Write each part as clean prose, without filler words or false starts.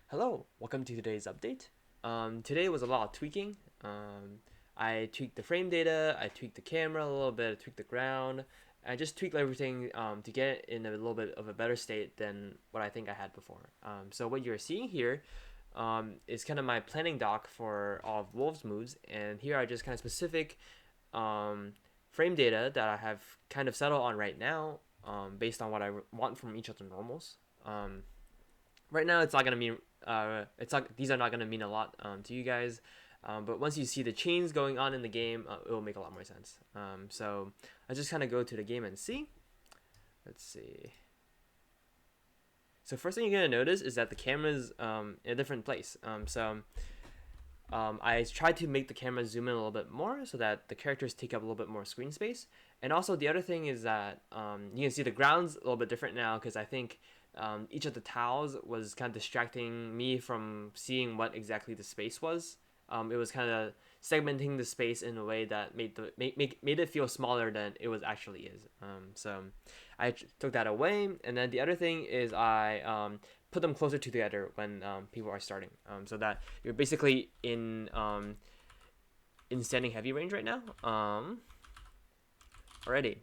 Hello, welcome to today's update. Today was a lot of tweaking. I tweaked the frame data, I tweaked the camera a little bit, I tweaked the ground. I just tweaked everything to get it in a little bit of a better state than what I think I had before. So what you're seeing here is kind of my planning doc for all of Wolves moves, and here are just kind of specific frame data that I have kind of settled on right now based on what I want from each of the normals. Right now it's not gonna mean these are not gonna mean a lot to you guys, but once you see the chains going on in the game, it will make a lot more sense. So I just kind of go to the game and see. Let's see. So first thing you're gonna notice is that the camera's in a different place. I tried to make the camera zoom in a little bit more so that the characters take up a little bit more screen space. And also the other thing is that you can see the ground's a little bit different now because I think each of the tiles was kind of distracting me from seeing what exactly the space was. It was kind of segmenting the space in a way that made it feel smaller than it was actually is. So I took that away, and then the other thing is I put them closer together when people are starting, so that you're basically in standing heavy range right now already.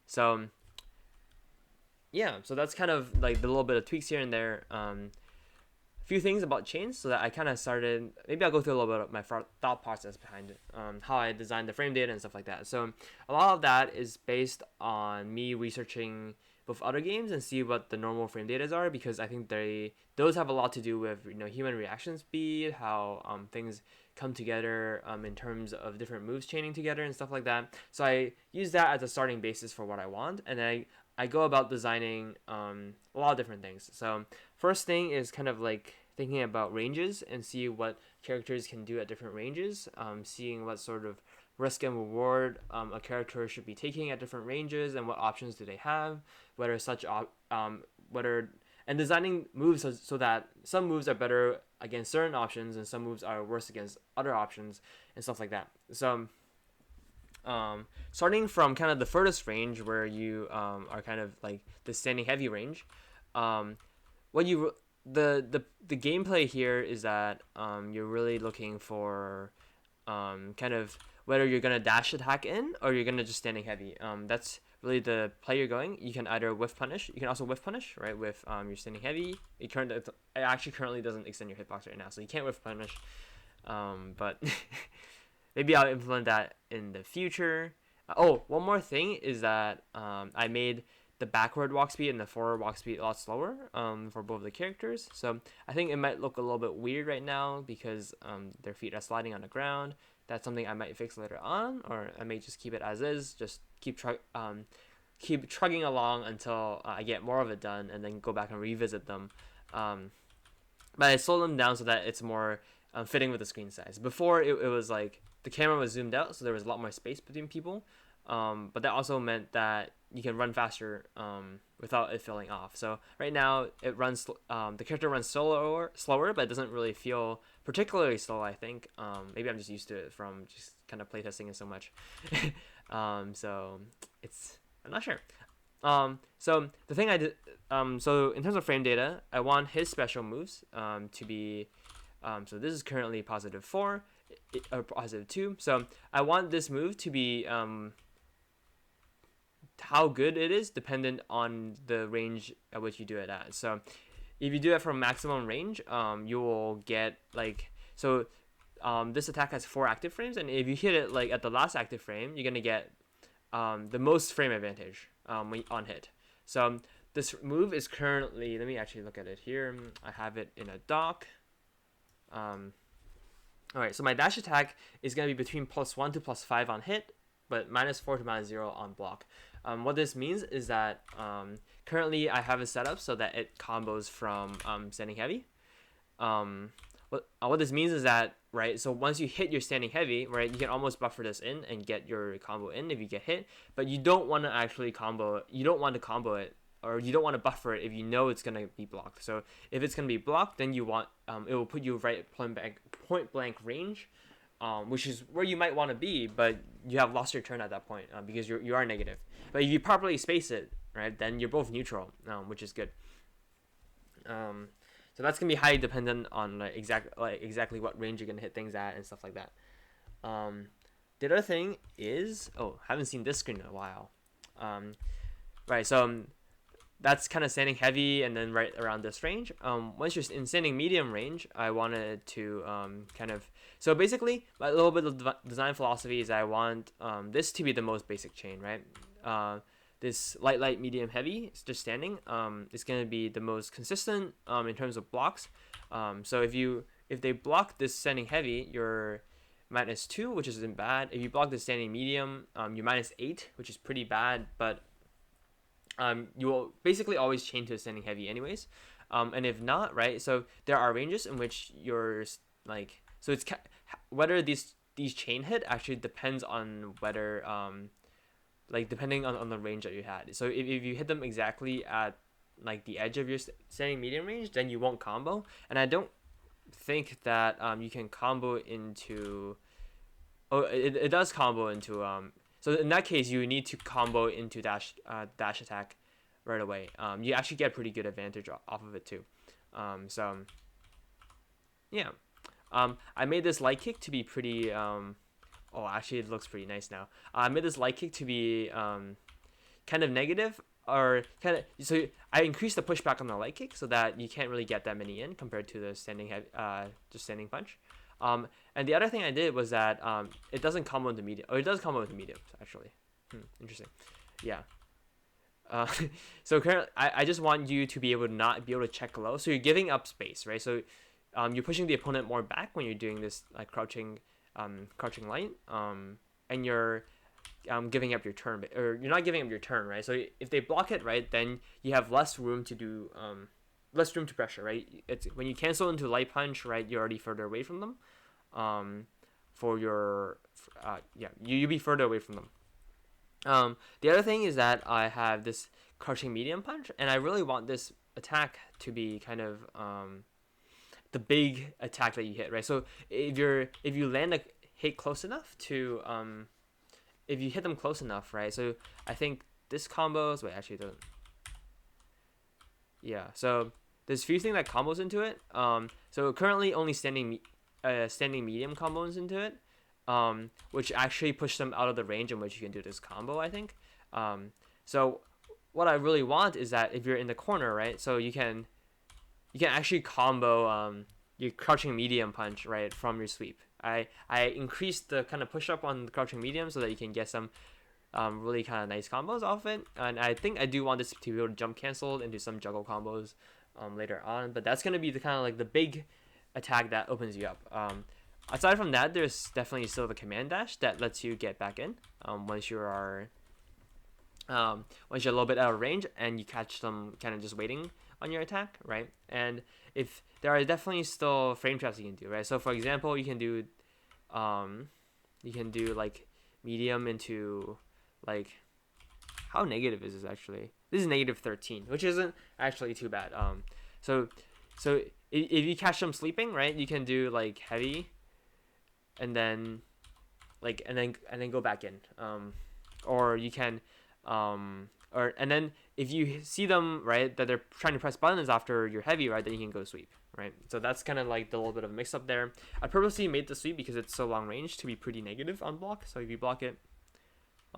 So yeah, so that's kind of like the little bit of tweaks here and there. Few things about chains, so that I kind of started. Maybe I'll go through a little bit of my thought process behind it, how I designed the frame data and stuff like that. So a lot of that is based on me researching both other games and see what the normal frame datas are, because I think those have a lot to do with human reaction speed, how things come together in terms of different moves chaining together and stuff like that. So I use that as a starting basis for what I want, and then I go about designing a lot of different things. So first thing is kind of like thinking about ranges and see what characters can do at different ranges, seeing what sort of risk and reward a character should be taking at different ranges and what options do they have, whether whether and designing moves so that some moves are better against certain options and some moves are worse against other options and stuff like that. So starting from kind of the furthest range where you are kind of like the standing heavy range, what you the gameplay here is that you're really looking for kind of whether you're gonna dash attack in or you're gonna just standing heavy. That's really the play you're going. You can either whiff punish. You can also whiff punish, right? With your standing heavy. It actually currently doesn't extend your hitbox right now, so you can't whiff punish. But maybe I'll implement that in the future. Oh, one more thing is that I made the backward walk speed and the forward walk speed a lot slower for both the characters. So I think it might look a little bit weird right now because their feet are sliding on the ground. That's something I might fix later on, or I may just keep it as is. Just keep trugging along until I get more of it done, and then go back and revisit them. But I slowed them down so that it's more fitting with the screen size. Before it was like the camera was zoomed out, so there was a lot more space between people. But that also meant that you can run faster without it feeling off. So right now it runs the character runs slower, but it doesn't really feel particularly slow. I think maybe I'm just used to it from just kind of playtesting it so much. So I'm not sure. So the thing I did, so in terms of frame data, I want his special moves to be, so this is currently +4, or +2. So I want this move to be how good it is dependent on the range at which you do it at. So if you do it from maximum range, you will get this attack has 4 active frames, and if you hit it like at the last active frame, you're gonna get the most frame advantage on hit. So this move is currently, let me actually look at it here. I have it in a doc. Alright, so my dash attack is going to be between +1 to +5 on hit, but -4 to -0 on block. What this means is that currently I have it set up so that it combos from standing heavy. What this means is that, right, so once you hit your standing heavy, right, you can almost buffer this in and get your combo in if you get hit, but you don't want to actually combo it. You don't want to combo it, or you don't want to buffer it if you know it's going to be blocked. So if it's going to be blocked, then you want it will put you right point blank range, which is where you might want to be, but you have lost your turn at that point because you are negative. But if you properly space it, right, then you're both neutral, which is good. So that's gonna be highly dependent on exactly what range you're gonna hit things at and stuff like that. The other thing is, oh, haven't seen this screen in a while. Right, so that's kind of standing heavy, and then right around this range. Once you're in standing medium range, I wanted to kind of, so basically a little bit of design philosophy is I want this to be the most basic chain, right? This light, medium, heavy, it's just standing, is going to be the most consistent in terms of blocks. So if they block this standing heavy, you're -2, which isn't bad. If you block the standing medium, you're -8, which is pretty bad, but you will basically always chain to a standing heavy anyways. And if not, right, so there are ranges in which you're like, so it's whether these chain hit actually depends on whether like depending on the range that you had. So if you hit them exactly at like the edge of your standing medium range, then you won't combo. And I don't think that you can combo into, oh, it does combo into so in that case you need to combo into dash attack right away. You actually get pretty good advantage off of it too. So yeah, I made this light kick to be pretty oh, actually it looks pretty nice now. I made this light kick to be kind of negative, or kind of, so I increased the pushback on the light kick so that you can't really get that many in compared to the standing just standing punch. And the other thing I did was that it doesn't combo into medium. Oh, it does combo into mediums actually. Interesting. Yeah. So currently, I just want you to be able to not be able to check low. So you're giving up space, right? So you're pushing the opponent more back when you're doing this like crouching light. And you're giving up your turn, or you're not giving up your turn, right? So if they block it, right, then you have less room to do less room to pressure, right? It's when you cancel into light punch, right, you're already further away from them. For your yeah, you'll be further away from them. The other thing is that I have this crushing medium punch, and I really want this attack to be kind of the big attack that you hit, right? So if you land a hit close enough to if you hit them close enough, right? So I think this combos. Wait, actually, it doesn't. Yeah. So there's a few things that combos into it. So currently only standing medium combos into it. Which actually push them out of the range in which you can do this combo, I think. So what I really want is that if you're in the corner, right, so you can actually combo your crouching medium punch, right, from your sweep. I increased the kind of push up on the crouching medium so that you can get some really kind of nice combos off it. And I think I do want this to be able to jump cancel into some juggle combos later on. But that's going to be the kind of like the big attack that opens you up. Aside from that, there's definitely still the command dash that lets you get back in once you're a little bit out of range and you catch them kind of just waiting on your attack, right? And if there are definitely still frame traps you can do, right? So for example, you can do like medium into like, how negative is this actually? This is -13, which isn't actually too bad. So if you catch them sleeping, right, you can do like heavy and then go back in, or you can and then if you see them, right, that they're trying to press buttons after you're heavy, right, then you can go sweep, right? So that's kind of like the little bit of mix up there. I purposely made the sweep because it's so long range to be pretty negative on block. So if you block it,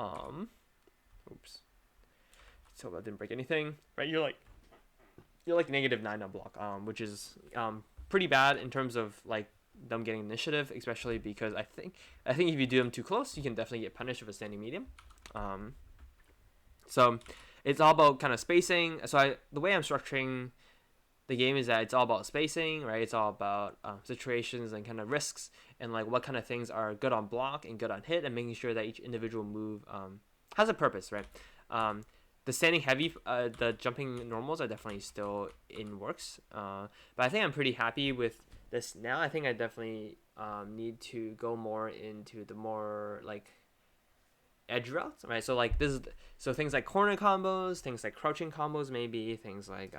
oops, so that didn't break anything, right? You're like -9 on block, which is pretty bad in terms of like them getting initiative, especially because I think if you do them too close, you can definitely get punished with a standing medium. So it's all about kind of spacing. So the way I'm structuring the game is that it's all about spacing, right? It's all about situations and kind of risks and like what kind of things are good on block and good on hit, and making sure that each individual move has a purpose, right? The standing heavy, the jumping normals are definitely still in works, but I think I'm pretty happy with this now. I think I definitely need to go more into the more like edge routes, right? So like so things like corner combos, things like crouching combos, maybe things like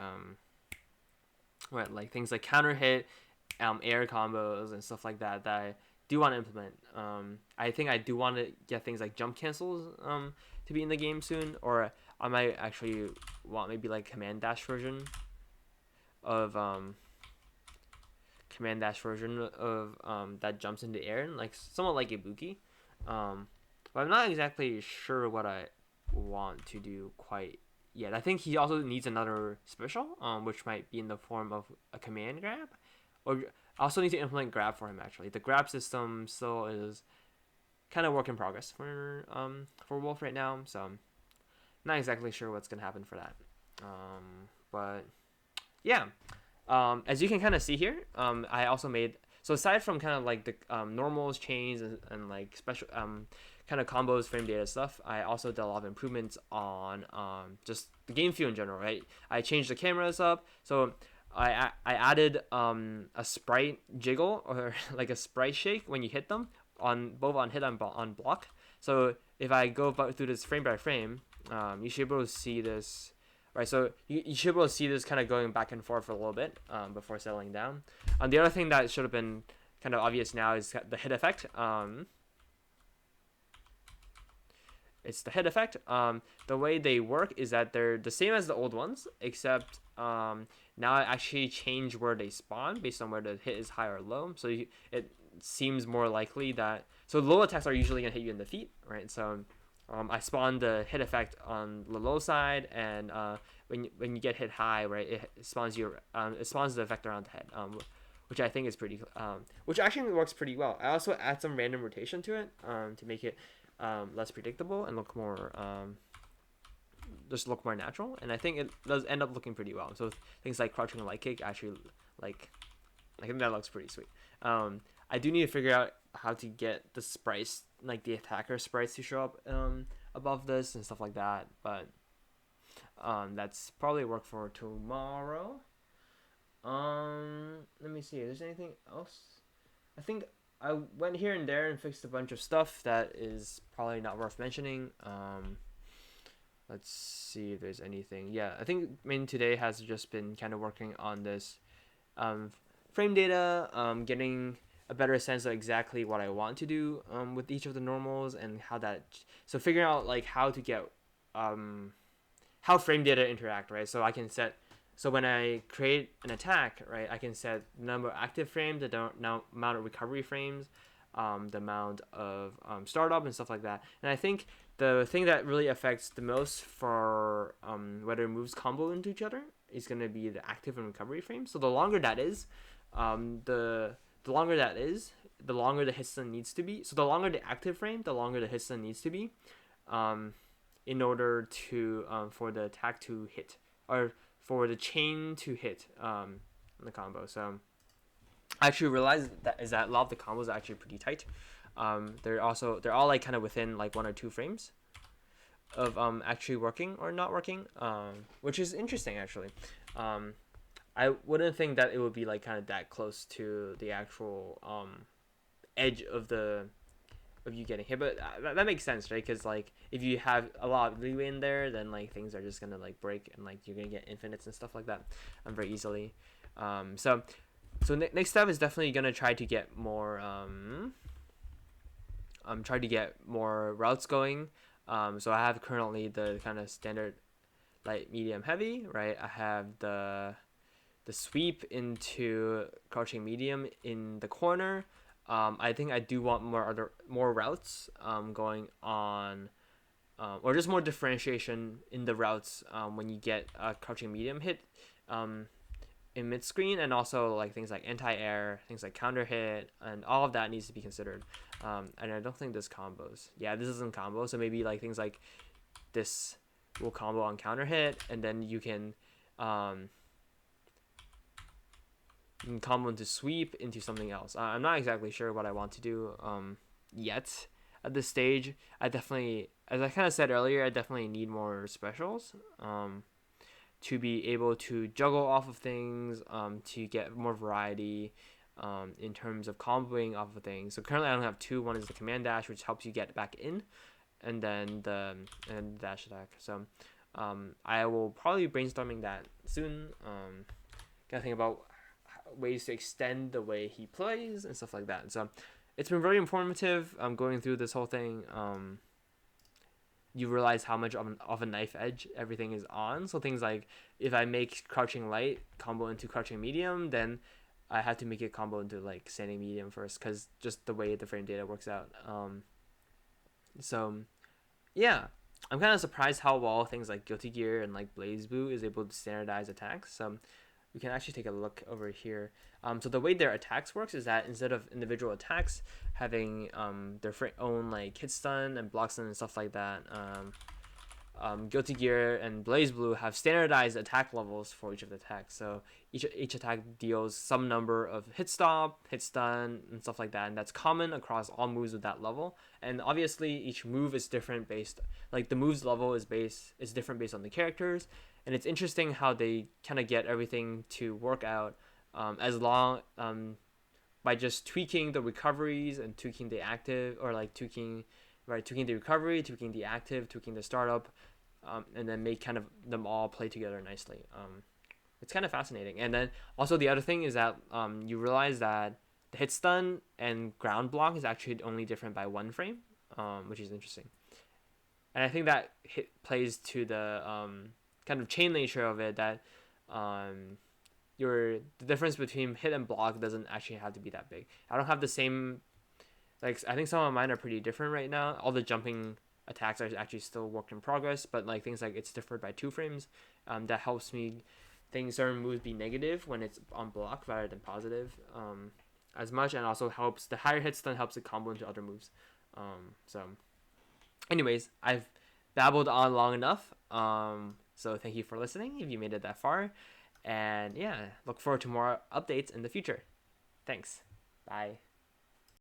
right, like things like counter hit, air combos and stuff like that I do want to implement. I think I do want to get things like jump cancels to be in the game soon, or I might actually want maybe like command dash version of command dash version of that jumps into the air, and like somewhat like Ibuki. But I'm not exactly sure what I want to do quite yet. I think he also needs another special, which might be in the form of a command grab, or I also need to implement grab for him. Actually, the grab system still is kind of work in progress for Wolf right now, so I'm not exactly sure what's gonna happen for that. But yeah, as you can kind of see here, I also made, so aside from kind of like the normals, chains, and like special kind of combos, frame data stuff, I also did a lot of improvements on just the game feel in general, right? I changed the cameras up, so I added a sprite jiggle, or like a sprite shake when you hit them, on both on hit and on block. So if I go through this frame by frame, you should be able to see this. Right, so you should be able to see this kind of going back and forth for a little bit before settling down. The other thing that should have been kind of obvious now is the hit effect. It's the hit effect. The way they work is that they're the same as the old ones, except now I actually change where they spawn based on where the hit is high or low. So it seems more likely that, so low attacks are usually going to hit you in the feet, right? So I spawned the hit effect on the low side, and when you get hit high, right, it spawns the effect around the head, which I think is pretty, which actually works pretty well. I also add some random rotation to it to make it less predictable and look more just look more natural, and I think it does end up looking pretty well. So things like crouching and light kick actually, like, I think that looks pretty sweet. I do need to figure out how to get the sprites, like the attacker sprites, to show up above this and stuff like that, but that's probably work for tomorrow. Let me see, is there anything else? I think I went here and there and fixed a bunch of stuff that is probably not worth mentioning. Let's see if there's anything. Yeah, I think main today has just been kind of working on this frame data, getting a better sense of exactly what I want to do with each of the normals, and how that, so figuring out like how to get how frame data interact, right? So I can set, so when I create an attack, right, I can set the number of active frames, the amount of recovery frames, the amount of startup and stuff like that. And I think the thing that really affects the most for whether moves combo into each other is going to be the active and recovery frames. So the longer that is, the longer that is, the longer the hit stun needs to be. So the longer the active frame, the longer the hit stun needs to be, in order to for the attack to hit, or for the chain to hit the combo. So I actually realized that a lot of the combos are actually pretty tight. They're all like kind of within like 1 or 2 frames of actually working or not working, which is interesting actually. I wouldn't think that it would be like kind of that close to the actual edge of you getting hit, but that makes sense, right? Because like if you have a lot of leeway in there, then like things are just gonna like break, and like you're gonna get infinites and stuff like that very easily. So next step is definitely gonna try to get more routes going. So I have currently the kind of standard light, medium, heavy, right? I have the sweep into crouching medium in the corner. I think I do want more routes going on, or just more differentiation in the routes when you get a crouching medium hit in mid screen, and also like things like anti-air, things like counter hit, and all of that needs to be considered. And I don't think this combos. Yeah, this isn't combo, so maybe like things like this will combo on counter hit, and then you can combo into sweep into something else. I'm not exactly sure what I want to do yet at this stage. I definitely, as I kind of said earlier, I definitely need more specials to be able to juggle off of things, to get more variety in terms of comboing off of things. So currently I only have 2. One is the command dash, which helps you get back in, and then the dash attack. So I will probably be brainstorming that soon. Gotta think about ways to extend the way he plays and stuff like that. So it's been very informative. Going through this whole thing. You realize how much of a knife edge everything is on. So things like if I make crouching light combo into crouching medium, then I had to make it combo into like standing medium first because just the way the frame data works out. So yeah, I'm kind of surprised how well things like Guilty Gear and like Blaze Blue is able to standardize attacks. So we can actually take a look over here. So the way their attacks works is that instead of individual attacks having their own like hit stun and block stun and stuff like that, Guilty Gear and Blaze Blue have standardized attack levels for each of the attacks. So each attack deals some number of hit stop, hit stun, and stuff like that, and that's common across all moves of that level. And obviously, each move is different based, like the moves level is different based on the characters. And it's interesting how they kind of get everything to work out, as long by just tweaking the recoveries and tweaking the active, or like tweaking the recovery, tweaking the active, tweaking the startup, and then make kind of them all play together nicely. It's kind of fascinating. And then also the other thing is that you realize that the hit stun and ground block is actually only different by 1 frame, which is interesting. And I think that plays to the kind of chain nature of it, that the difference between hit and block doesn't actually have to be that big. I don't have the same, like, I think some of mine are pretty different right now. All the jumping attacks are actually still work in progress, but like things like it's differed by 2 frames. That helps me think certain moves be negative when it's on block rather than positive, as much, and also helps the higher hit stun helps it combo into other moves. So anyways, I've babbled on long enough. So thank you for listening if you made it that far. And yeah, look forward to more updates in the future. Thanks. Bye.